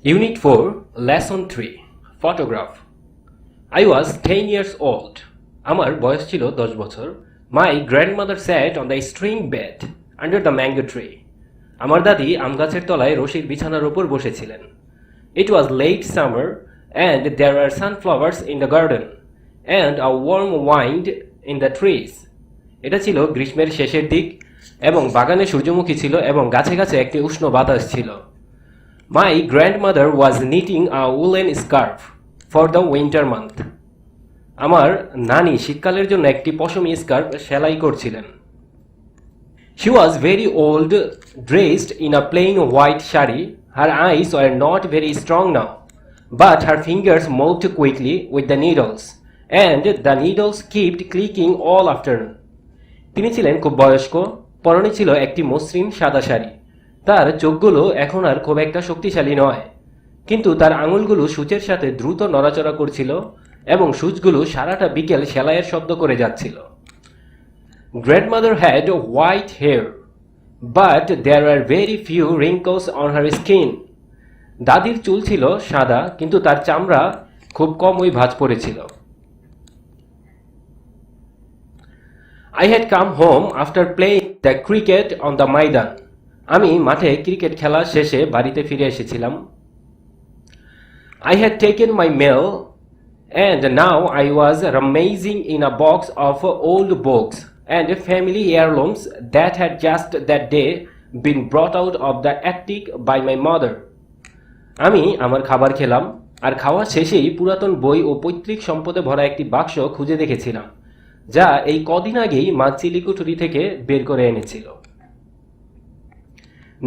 Unit 4, Lesson 3, Photograph. I was 10 years old. আমার বয়স ছিল 10 বছর. My grandmother sat on the string bed under the mango tree. আমার দাদি আম গাছের তলায় রশির বিছানার উপর বসেছিলেন. It was late summer and there were sunflowers in the garden and a warm wind in the trees. এটা ছিল গ্রীষ্মের শেষের দিক এবং বাগানে সূর্যমুখী ছিল এবং গাছে গাছে একটি উষ্ণ বাতাস ছিল. My grandmother was knitting a woolen scarf for the winter month. আমার নানি শীতকালের জন্য একটি পশমি স্কার্ফ সেলাই করছিলেন. She was very old, dressed in a plain white shari. Her eyes were not very strong now, but her fingers moved quickly with the needles, and the needles kept clicking all afternoon. তিনি ছিলেন খুব বয়স্ক, পরনে ছিল একটি মসৃণ সাদা শাড়ি. তার চোখগুলো এখন আর খুব একটা শক্তিশালী নয়, কিন্তু তার আঙুলগুলো সূচের সাথে দ্রুত নড়াচড়া করছিল এবং সূচগুলো সারাটা বিকেল সেলাইয়ের শব্দ করে যাচ্ছিল. Grandmother had white hair, but there were very few wrinkles on her skin. দাদির চুল ছিল সাদা, কিন্তু তার চামড়া খুব কমই ভাঁজ পড়েছিল. I had come home after playing the cricket on the maidan. আমি মাঠে ক্রিকেট খেলা শেষে বাড়িতে ফিরে এসেছিলাম. I had taken my meal and now I was rummaging in a box of old books and family heirlooms that had just that day been brought out of the attic by my mother. আমি আমার খাবার খেলাম আর খাওয়া শেষেই পুরাতন বই ও পৈতৃক সম্পদে ভরা একটি বাক্স খুঁজে দেখেছিলাম, যা এই কদিন আগেই মা চিলিকুঠুরি থেকে বের করে এনেছিল.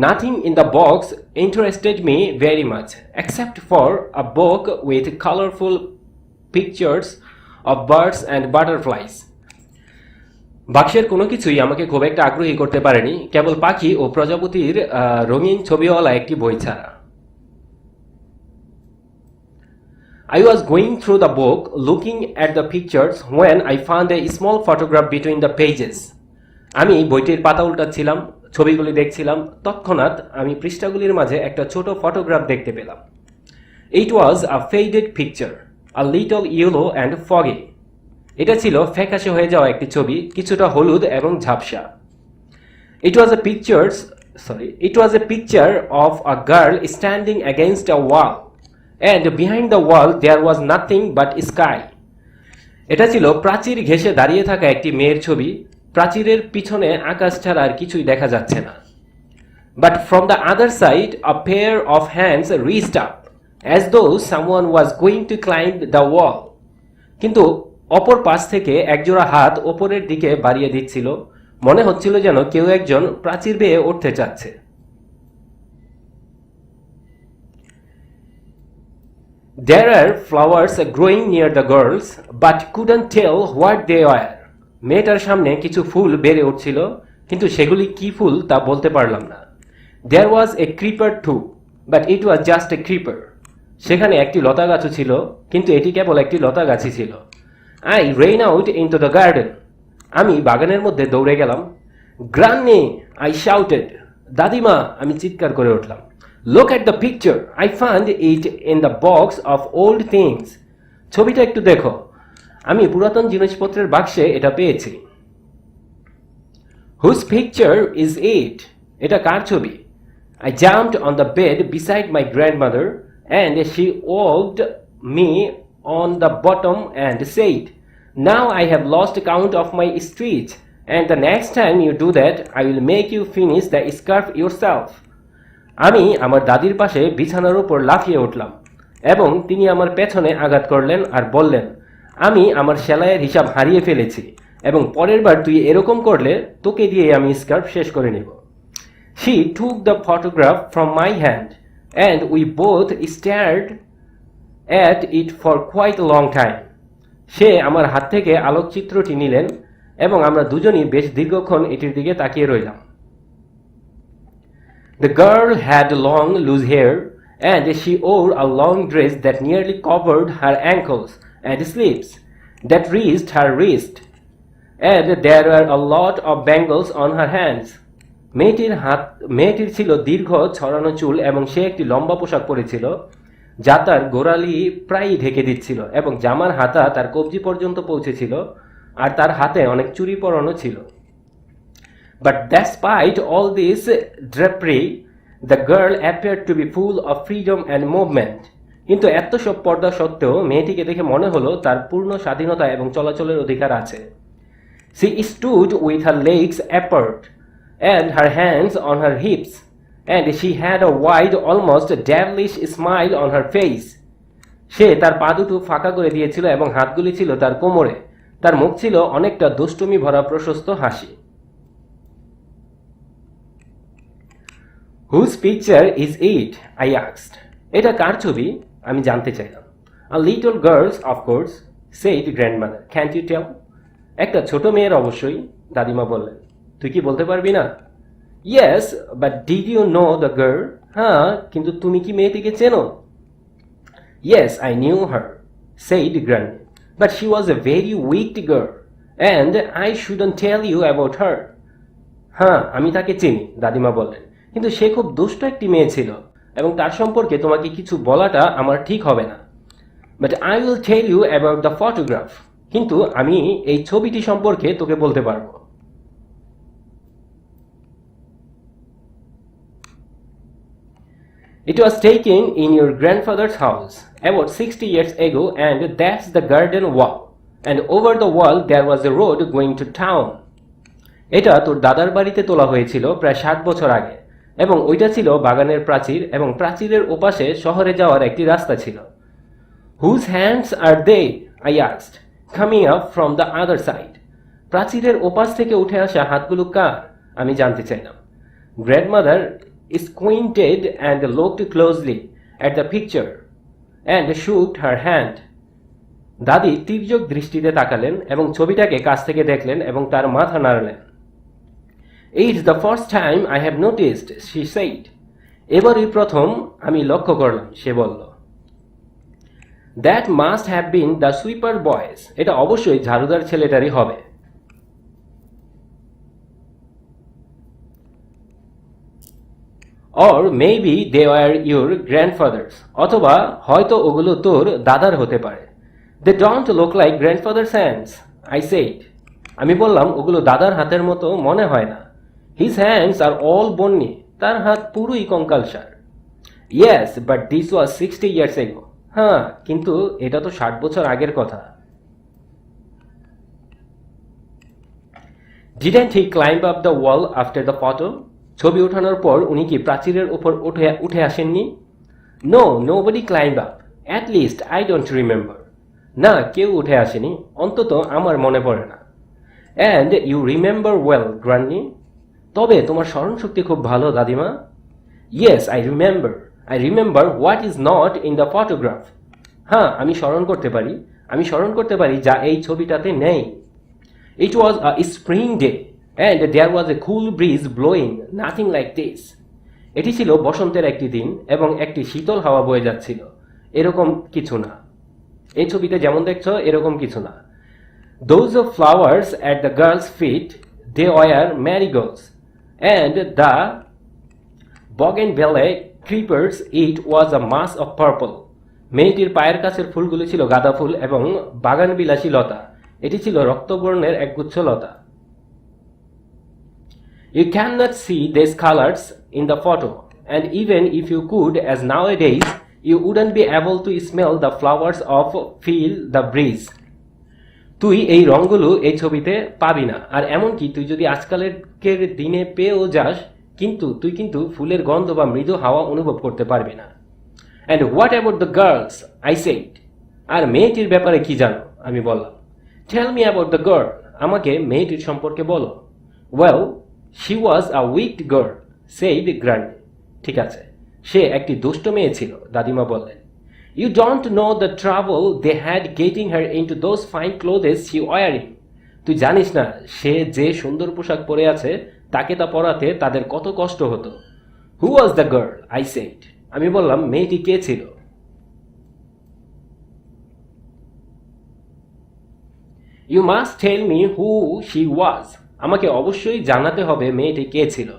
Nothing in the box interested me very much, except for a book with colorful pictures of birds and butterflies. বাক্সের কোনো কিছুই আমাকে খুব একটা আগ্রহী করতে পারেনি, কেবল পাখি ও প্রজাপতির রঙিন ছবিওয়ালা একটি বই ছাড়া. I was going through the book looking at the pictures when I found a small photograph between the pages. আমি বইটির পাতা উল্টাচ্ছিলাম, ছবিগুলি দেখছিলাম, তৎক্ষণাৎ আমি পৃষ্ঠাগুলির মাঝে একটা ছোট ফটোগ্রাফ দেখতে পেলাম. It was a faded picture, a little yellow and foggy. এটা ছিল ফ্যাকাশে হয়ে যাওয়া একটি ছবি, কিছুটা হলুদ এবং ঝাপসা. It was a picture of a girl standing against a wall, and behind the wall there was nothing but sky. এটা ছিল প্রাচীর ঘেঁষে দাঁড়িয়ে থাকা একটি মেয়ের ছবি, প্রাচীরের পিছনে আকাশ ছাড়া আর কিছুই দেখা যাচ্ছে না. But from the other side a pair of hands reached up, as though someone was going to climb the wall. কিন্তু অপর পাশ থেকে একজোড়া হাত ওপরের দিকে বাড়িয়ে দিচ্ছিল, মনে হচ্ছিল যেন কেউ একজন প্রাচীর বেয়ে উঠতে চাচ্ছে. There are flowers growing near the girls, but couldn't tell what they were. মেয়েটার সামনে কিছু ফুল বেড়ে উঠছিল, কিন্তু সেগুলি কি ফুল তা বলতে পারলাম না. There was a creeper too, but it was just a creeper. সেখানে একটি লতা গাছও ছিল, কিন্তু এটি কেবল একটি লতা গাছই ছিল. I ran out into the garden. আমি বাগানের মধ্যে দৌড়ে গেলাম. Granny, I shouted. দাদিমা, আমি চিৎকার করে উঠলাম. Look at the picture. I found it in the box of old things. ছবিটা একটু দেখো. আমি পুরাতন জিনিসপত্রের বাক্সে এটা পেয়েছি. Whose picture is it? এটা কার ছবি? I jumped on the bed beside my grandmother and she walled me on the bottom and said, "Now I have lost count of my stitch, and the next time you do that, I will make you finish the scarf yourself." আমি আমার দাদির পাশে বিছানার উপর লাফিয়ে উঠলাম এবং তিনি আমার পেছনে আঘাত করলেন আর বললেন, আমি আমার সেলাইয়ের হিসাব হারিয়ে ফেলেছি এবং পরের বার তুই এরকম করলে তোকে দিয়ে আমি স্কার্ফ শেষ করে নেব. She took the photograph from my hand and we both stared at it for quite a long time. সে আমার হাত থেকে আলোকচিত্রটি নিলেন এবং আমরা দুজনই বেশ দীর্ঘক্ষণ এটির দিকে তাকিয়ে রইলাম. The girl had long loose hair and she wore a long dress that nearly covered her ankles and sleeves that reached her wrist, and there were a lot of bangles on her hands. মেয়েটির ছিল দীর্ঘ ছড়ানো চুল এবং সে একটি লম্বা পোশাক পরেছিল যা তার গোড়ালি প্রায়ই ঢেকে দিচ্ছিল এবং জামার হাতা তার কবজি পর্যন্ত পৌঁছেছিল আর তার হাতে অনেক চুড়ি পরানো ছিল। But despite all this drapery, the girl appeared to be full of freedom and movement. কিন্তু এত সব পর্দা সত্ত্বেও মেয়েটিকে দেখে মনে হলো তার পূর্ণ স্বাধীনতা এবং চলাচলের অধিকার আছে। She stood with her legs apart and her hands on her hips, and she had a wide, almost devilish smile on her face. সে তার পা দুটো ফাঁকা করে দিয়েছিল এবং হাতগুলি ছিল তার কোমরে। তার মুখ ছিল অনেকটা দুষ্টুমি ভরা প্রশস্ত হাসি। Whose picture is it? I asked. এটা কার ছবি? আমি জানতে চাইলাম। A little girl's, of course, said grandmother. Can't you tell? একটা ছোট মেয়ের অবশ্যই, দাদিমা বললেন। তুই কি বলতে পারবি না? Yes, but did you know the girl? হ্যাঁ, কিন্তু তুমি কি মেয়েটিকে চেনো? Yes, I knew her, said Granny. But she was a very weak girl, and I shouldn't tell you about her. হ্যাঁ, আমি তাকে চিনি, দাদিমা বললেন। কিন্তু সে খুব দুষ্ট একটি মেয়ে ছিল এবং তার সম্পর্কে তোমাকে কিছু বলাটা আমার ঠিক হবে না। But I will tell you about the photograph. কিন্তু আমি এই ছবিটি সম্পর্কে তোকে বলতে পারবো। It was taken in your grandfather's house about 60 years ago, and that's the garden wall. And over the wall there was a road going to town. এটা তোর দাদার বাড়িতে তোলা হয়েছিল প্রায় 60 বছর আগে এবং ওইটা ছিল বাগানের প্রাচীর এবং প্রাচীরের ওপাশে শহরে যাওয়ার একটি রাস্তা ছিল। Whose hands are they? I asked, coming up from the other side. প্রাচীরের ওপাশ থেকে উঠে আসা হাতগুলো কার? আমি জানতে চাইলাম। Grandmother squinted and looked closely at the picture and shook her hand. দাদি তীর্যক দৃষ্টিতে তাকালেন এবং ছবিটাকে কাছ থেকে দেখলেন এবং তার মাথা নাড়লেন। It's the first time I have noticed, she said. এবারই প্রথম আমি লক্ষ্য করলাম, সে বলল। That must have been the sweeper boys. এটা অবশ্যই ঝাড়ুদার ছেলেটারই হবে। Or maybe they were your grandfathers. অথবা হয়তো ওগুলো তোর দাদার হতে পারে। They don't look like grandfather's hands, I said. আমি বললাম ওগুলো দাদার হাতের মতো মনে হয় না। His hands are all bony. তার হাত পুরোই কঙ্কালসার। Yes, but this was 60 years ago. হ্যাঁ, কিন্তু এটা তো 60 বছর আগের কথা। Didn't he climb up the wall after the photo? ছবি ওঠানোর পর উনি কি প্রাচীরের উপর উঠে আসেননি? No, nobody climbed up. At least I don't remember. না, কেউ উঠে আসেনি, অন্তত আমার মনে পড়ে না। And you remember well, Granny? তবে তোমার স্মরণশক্তি খুব ভালো, দাদিমা। Yes, I remember. I remember what is not in the photograph. হ্যাঁ, আমি স্মরণ করতে পারি যা এই ছবিটাতে নেই। It was a spring day and there was a cool breeze blowing, nothing like this. এটি ছিল বসন্তের একটি দিন এবং একটি শীতল হাওয়া বয়ে যাচ্ছিল, এরকম কিছু না। এই ছবিতে যেমন দেখছো এরকম কিছু না। Those flowers at the girl's feet, they were marigolds, and the bougainvillea creepers, it was a mass of purple. মেয়েটির পায়ের কাছের ফুলগুলি ছিল গাঁদা ফুল এবং বাগান বিলাসী লতা, এটি ছিল রক্তবর্ণের একগুচ্ছ লতা। You cannot see these colors in the photo, and even if you could, as nowadays, you wouldn't be able to smell the flowers or feel the breeze. তুই এই রঙগুলো এই ছবিতে পাবি না, আর এমনকি তুই যদি আজকালের দিনে পেয়েও যাস, তুই কিন্তু ফুলের গন্ধ বা মৃদু হাওয়া অনুভব করতে পারবি না। And what about the girls? I said. আর মেয়েটির ব্যাপারে কি জানো? আমি বললাম। Tell me about the girl. আমাকে মেয়েটির সম্পর্কে বলো। Well, she was a wicked girl, said Granny. ঠিক আছে, সে একটি দুষ্ট মেয়ে ছিল, দাদিমা বললেন। You don't know the trouble they had getting her into those fine clothes she wearing. তুই জানিস না সে যে সুন্দর পোশাক পরে আছে তাকে তা পরাতে তাদের কত কষ্ট হতো। Who was the girl? I said. আমি বললাম, মেয়েটি কে ছিল? You must tell me who she was. আমাকে অবশ্যই জানাতে হবে মেয়েটি কে ছিল।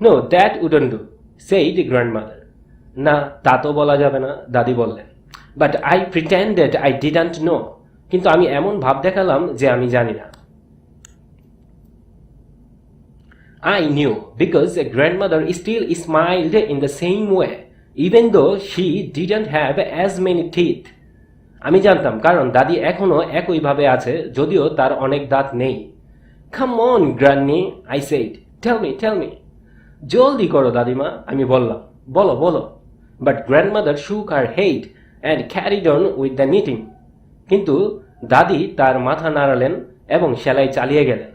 No, that wouldn't do, said grandmother. না, তা তো বলা যাবে না, দাদি বললেন। But I pretended I didn't know. কিন্তু আমি এমন ভাব দেখালাম যে আমি জানি না। I knew because grandmother still smiled in the same way, even though she didn't have as many teeth. আমি জানতাম কারণ দাদি এখনো একইভাবে আছে যদিও তার অনেক দাঁত নেই। Come on, Granny, I said. Tell me. জলদি করো দাদিমা, আমি বললাম। বলো বলো। But grandmother shook her head and carried on with the knitting. কিন্তু দাদি তার মাথা নাড়ালেন এবং সেলাই চালিয়ে গেলেন।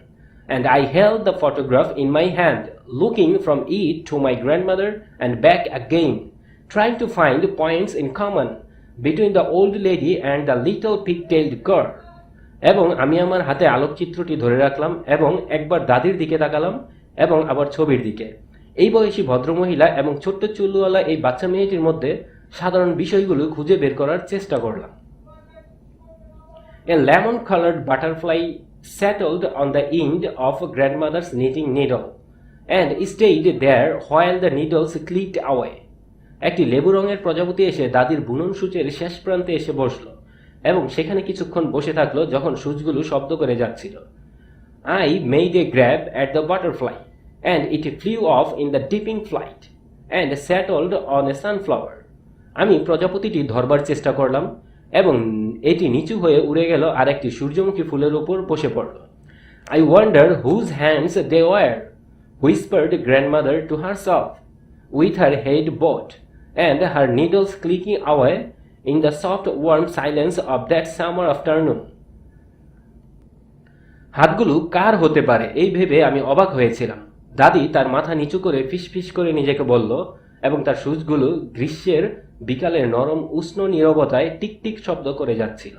And I held the photograph in my hand, looking from it to my grandmother and back again, trying to find points in common between the old lady and the little pig-tailed girl. এবং আমি আমার হাতে আলোকচিত্রটি ধরে রাখলাম এবং একবার দাদির দিকে তাকালাম এবং আবার ছবির দিকে। এই বয়সী ভদ্রমহিলা এবং ছোট্ট চুলওয়ালা এই বাচ্চা মেয়েটির মধ্যে সাধারণ বিষয়গুলো খুঁজে বের করার চেষ্টা করলাম। A lemon-colored butterfly settled on the end of grandmother's knitting needle and stayed there while the needles clicked away. একটি লেবু রঙের প্রজাপতি এসে দাদির বুনন সূচের শেষ প্রান্তে এসে বসল এবং সেখানে কিছুক্ষণ বসে থাকলো যখন সূচগুলো শব্দ করে যাচ্ছিল। I made a grab at the butterfly and it flew off in the dipping flight and settled on a sunflower. আমি প্রজাপতিটি ধরবার চেষ্টা করলাম এবং এটি নিচু হয়ে উড়ে গেল আর একটি সূর্যমুখী ফুলের উপর বসে পড়ল। I wonder whose hands they were, whispered grandmother to herself, with her head bowed and her needles clicking away in the soft warm silence of that summer afternoon. হাতগুলো কার হতে পারে এই ভেবে আমি অবাক হয়েছিলাম। দাদি তার মাথা নিচু করে ফিসফিস করে নিজেকে বলল এবং তার সূচগুলো গ্রীষ্মের বিকালের নরম উষ্ণ নীরবতায় টিকটিক শব্দ করে যাচ্ছিল।